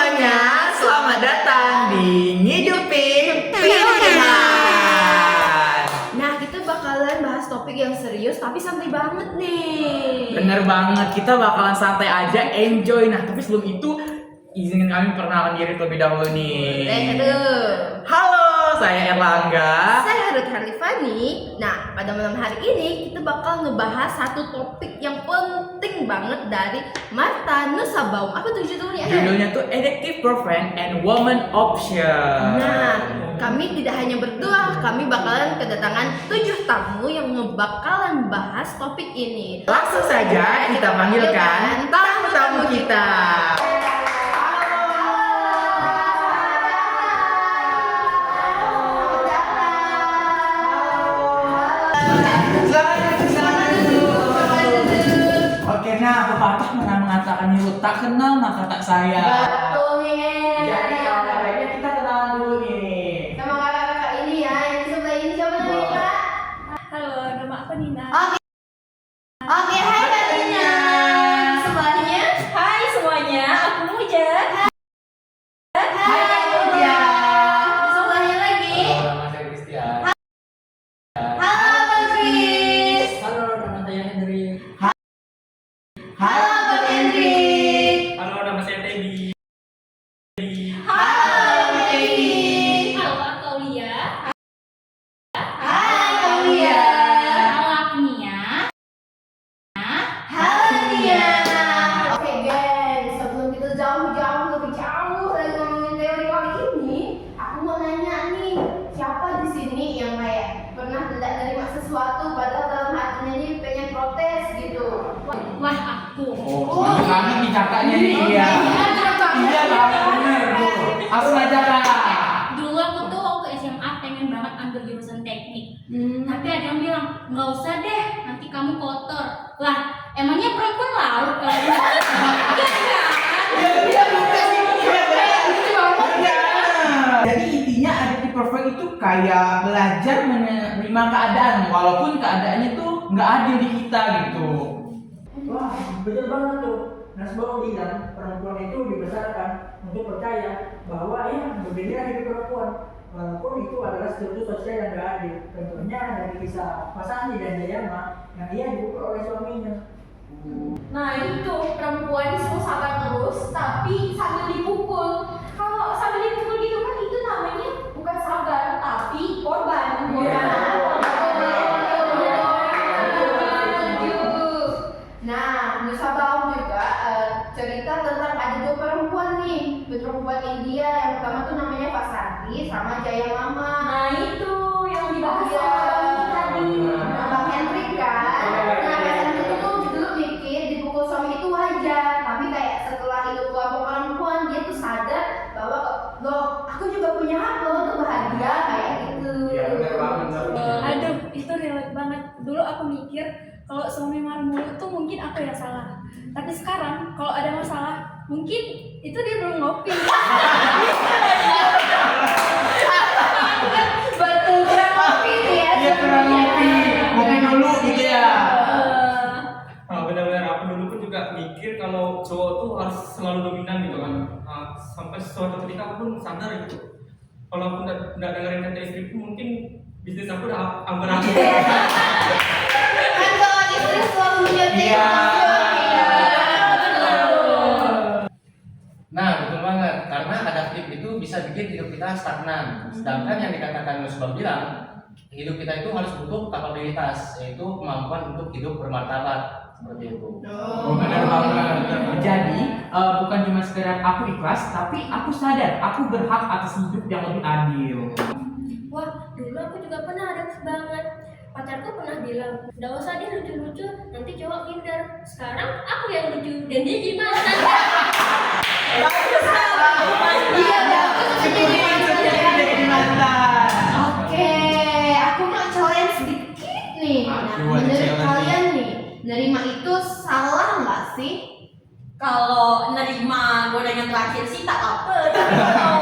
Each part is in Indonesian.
semuanya, selamat datang di Ngidupin Pilihan. Nah, kita bakalan bahas topik yang serius tapi santai banget nih. Bener banget, kita bakalan santai aja, enjoy. Nah, tapi sebelum itu, izinin kami perkenalan diri terlebih dahulu nih. Halo, saya Erlangga. Saya Ruth Harlifani. Nah, pada malam hari ini kita bakal ngebahas satu topik yang penting banget dari Martha Nussbaum. Apa tuh judulnya? Judulnya tuh Addictive Boyfriend and Woman Option. Nah, kami tidak hanya berdua, kami bakalan kedatangan 7 tamu yang ngebakalan bahas topik ini. Langsung saja kita panggilkan tamu-tamu kita. Oke, nah pepatah pernah mengatakan itu tak kenal maka tak sayang. Betul nih. Jadi baiknya kita kenalan dulu nih. Sama kakak-kakak ini ya, yang di sebelah ini siapa namanya, Kak? Halo, nama aku Nina. Oke, hai Kak Nina. Di sebelahnya, Hai semuanya, aku Muja. Hai Kak Muja. di sebelahnya lagi. Nama saya Christian. Halo Bang Chris. Halo, nama saya Henry. Halo Bang Hendrik. Halo, nama saya Teddy. Halo Bang Teddy. Halo, aku Aulia. Hai Aulia. Halo, aku Nia. Halo Nia. Oke guys, sebelum kita jauh-jauh lebih jauh lagi ngomongin teori kali ini, aku mau nanya nih, siapa di sini yang kayak pernah tidak terima sesuatu padahal dalam hatinya ini pengen protes gitu? Wah, aku. Oh, kami bicaranya nih. Iya. Iya, kami bener Bu. Aku aja Kak. Dulu aku tuh waktu SMA pengen banget ambil jurusan teknik. Tapi ada yang bilang, nggak usah deh, nanti kamu kotor. Lah, emangnya perempuan laut kalau gitu? Iya kan? Iya, bukan sih. Jadi intinya addictive perfect itu kayak belajar menerima keadaan walaupun keadaannya tuh nggak adil di kita gitu. Wah, betul banget tuh. Nussbaum bilang perempuan itu dibesarkan untuk percaya bahwa ya berbeda hidup perempuan, walaupun itu adalah struktur sosial yang gak adil. Contohnya dari kisah Pasani dan Dayama yang ia dipukul oleh suaminya. Nah itu perempuan disuruh sabar terus tapi sambil dipukul. Kalau sambil dipukul gitu kan itu namanya bukan sabar tapi korban. Nah, Nussbaum juga cerita tentang ada 2 perempuan nih, perempuan India. Yang pertama tuh namanya Vasanti sama Jaya Mama. Nah itu yang dibahas Iya. sama Bang tadi. Nah, Bang Hendrik kan. Nah, Vasanti itu tuh dulu mikir dipukul suami itu wajar, tapi kayak setelah itu kelompok perempuan dia tuh sadar bahwa loh, aku juga punya hak loh untuk bahagia kayak gitu. Iya, benar banget. Aduh, itu relate banget. Dulu aku mikir kalau suami marah mulu tuh mungkin aku yang salah. Tapi sekarang kalau ada masalah, mungkin itu dia belum ngopi. Betul, kurang ngopi nih ya. Iya, kurang ngopi. Ngopi dulu gitu ya. Benar-benar aku dulu pun juga mikir kalau cowok tuh harus selalu dominan gitu kan. Sampai suatu ketika aku pun sadar gitu. Kalau aku nggak dengerin kata istriku, mungkin bisnis aku udah ambil-ambil. Kan kalau istri selalu menyetir. Iya. Nah, betul banget. Karena adaptif itu bisa bikin hidup kita stagnan. Sedangkan yang dikatakan Nussbaum bilang, hidup kita itu harus butuh kapabilitas, yaitu kemampuan untuk hidup bermartabat. Seperti itu. Oh, benar banget. Jadi bukan cuma sekedar aku ikhlas, tapi aku sadar aku berhak atas hidup yang lebih adil. Wah, dulu aku juga pernah ada banget. Pacarku pernah bilang, nggak usah dia lucu-lucu, nanti cowok minder. Sekarang aku yang lucu, dan dia gimana? Iya, bagus jadi mantan. Oke, aku mau challenge sedikit nih. Nah, Aduh, ada menurut challenge kalian nih, nerima itu salah nggak sih? Kalau nerima gorengan terakhir sih tak apa. Tapi kalau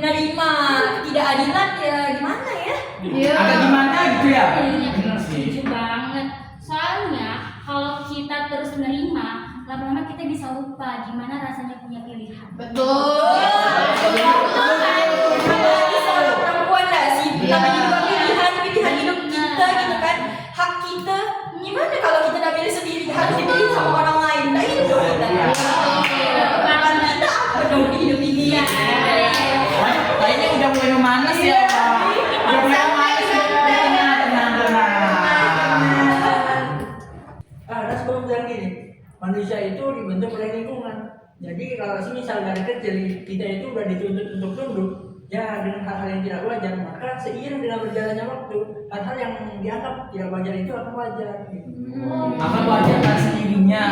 nerima ketidakadilan ya gimana ya? Iya. Ada gimana gitu ya? Iya, Benar sih. setuju banget. Soalnya kalau kita terus menerima, lama-lama kita bisa lupa gimana rasanya punya pilihan. Betul. Apalagi seorang perempuan nggak sih? Namanya juga pilihan hidup kita gitu kan, hak kita. Gimana kalau kita udah pilih sendiri, harus dipilih sama orang lain? Nah itu dong kita. Harapan kita apa dong di hidup ini? Kayaknya udah mulai memanas ya. Udah mulai memanas. Tenang. Ras baru bilang gini, manusia itu dibentuk oleh lingkungan. Jadi kalau misal dari kecil kita itu udah dituntut untuk tunduk, ya dengan hal-hal yang tidak wajar, maka seiring dengan berjalannya waktu, hal-hal yang dianggap tidak wajar itu akan wajar. Gitu. Akan wajar kan sendirinya.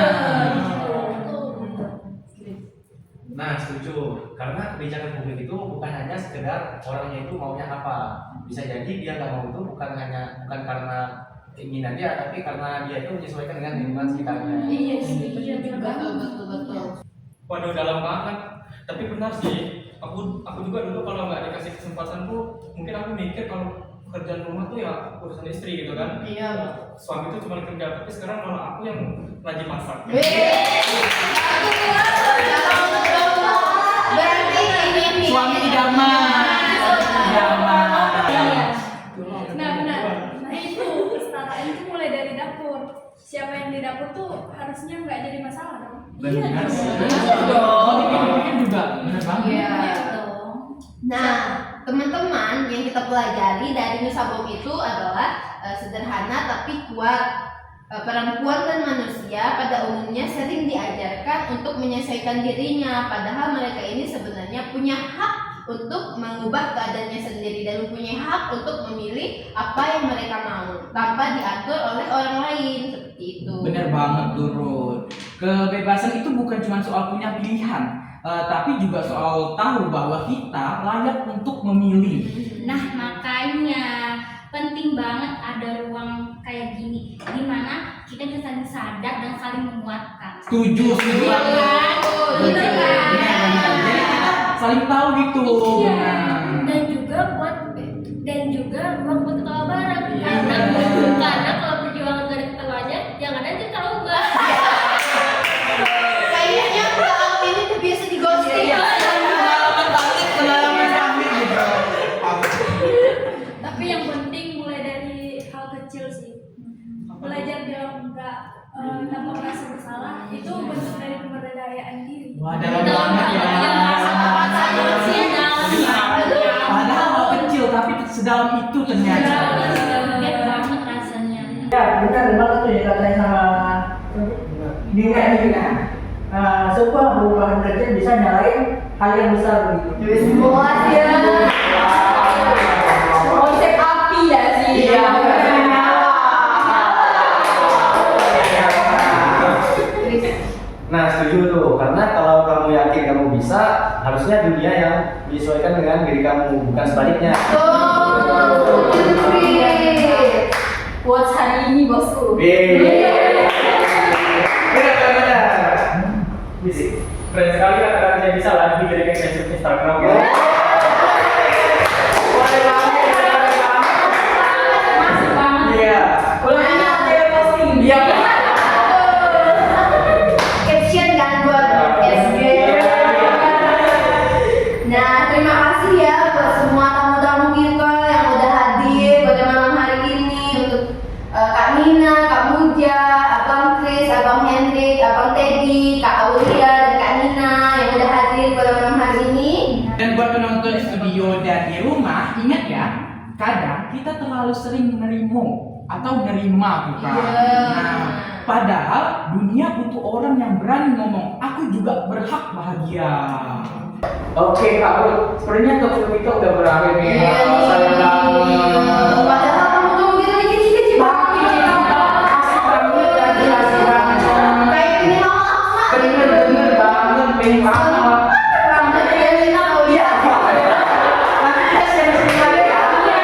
Nah, setuju. Karena kebijakan publik itu bukan hanya sekedar orangnya itu maunya apa. Bisa jadi dia nggak mau itu bukan karena keinginan dia, tapi karena dia itu menyesuaikan dengan lingkungan sekitarnya. Iya sih, iya juga. Betul. Waduh, dalam banget. Tapi benar sih. Aku juga dulu kalau nggak dikasih kesempatan tuh, mungkin aku mikir kalau pekerjaan rumah tuh ya urusan istri gitu kan. Iya. Suami itu cuma kerja, tapi sekarang kalau aku yang rajin masak. Berarti ini Suami idaman. Benar. Nah itu kesetaraan itu mulai dari dapur. Siapa yang di dapur tuh harusnya nggak jadi masalah dong. Benar sih. Kalau dipikir-pikir juga benar banget. Iya. Dong. Nah, teman-teman yang kita pelajari dari Nusa Bom itu adalah sederhana tapi kuat. Perempuan dan manusia pada umumnya sering diajarkan untuk menyesuaikan dirinya, padahal mereka ini sebenarnya punya hak untuk mengubah keadaannya sendiri dan mempunyai hak untuk memilih apa yang mereka mau tanpa diatur oleh orang lain, seperti itu. Bener banget tuh Ruth. Kebebasan itu bukan cuma soal punya pilihan, tapi juga soal tahu bahwa kita layak untuk memilih. Nah, makanya penting banget ada ruang kayak gini, dimana kita bisa saling sadar dan saling menguatkan. Setuju. Iya kan? Bener kan? Bener. Jadi kita saling tahu gitu. Iya. Nah. Dan juga ruang buat ketawa bareng. Iya. Karena kalau perjuangan gak ada ketawanya, yang ada itu tahu nggak? Kayaknya pengalaman ini terbiasa di ghosting. Pengalaman kami gitu. Tapi yang penting mulai dari hal kecil sih. Belajar bilang enggak tanpa merasa bersalah itu bentuk dari pemberdayaan diri. Wah, dalam banget ya. Padahal hal kecil tapi sedalam itu ternyata. Lihat banget rasanya. Ya benar banget tuh ya katanya sama Dina ini kan. Sebuah perubahan kecil bisa nyalain hal yang besar begitu. Muat ya. Konsep api ya sih. Iya. Nah, setuju tuh. Karena kalau kamu yakin kamu bisa, harusnya dunia yang menyesuaikan dengan diri kamu, bukan sebaliknya. Buat hari ini bosku. Benar. Keren sekali kata-kata saya bisa lagi dari Facebook Instagram. Masuk banget. Iya. Iya. Caption kan buat SG. Nah, terima kasih ya buat semua tamu-tamu kita yang udah hadir pada malam hari ini, untuk Kak Nina, Kak Muja, Abang Chris, Abang Hendrik, Abang Teddy, Kak Aulia, dan Kak Nina yang udah hadir pada malam hari ini. Dan buat penonton di studio dan di rumah, ingat ya, kadang kita terlalu sering menerima atau nerima bukan. Iya. Nah, padahal dunia butuh orang yang berani ngomong, aku juga berhak bahagia. Oke Kak Ruth, sepertinya talk show kita udah berakhir nih. Iya nih. Sayang banget. Padahal kamu tuh kita lagi kecil-kecil banget. Asik banget lagi, asik banget. Kayak ini mau apa? Bener banget, pengen banget. Rambut kayak Nina Aulia. Nanti kita sharing-sharing lagi ya.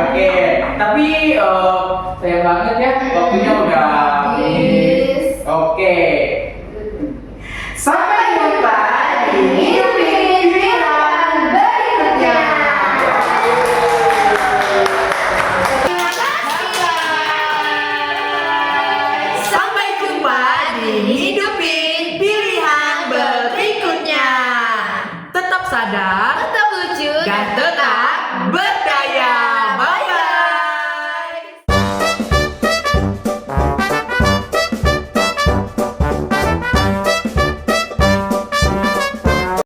Oke, tapi sayang banget ya, waktunya udah habis. Oke. Sampai jumpa di pilihan berikutnya. Sampai jumpa di waspada, tetap lucu dan tetap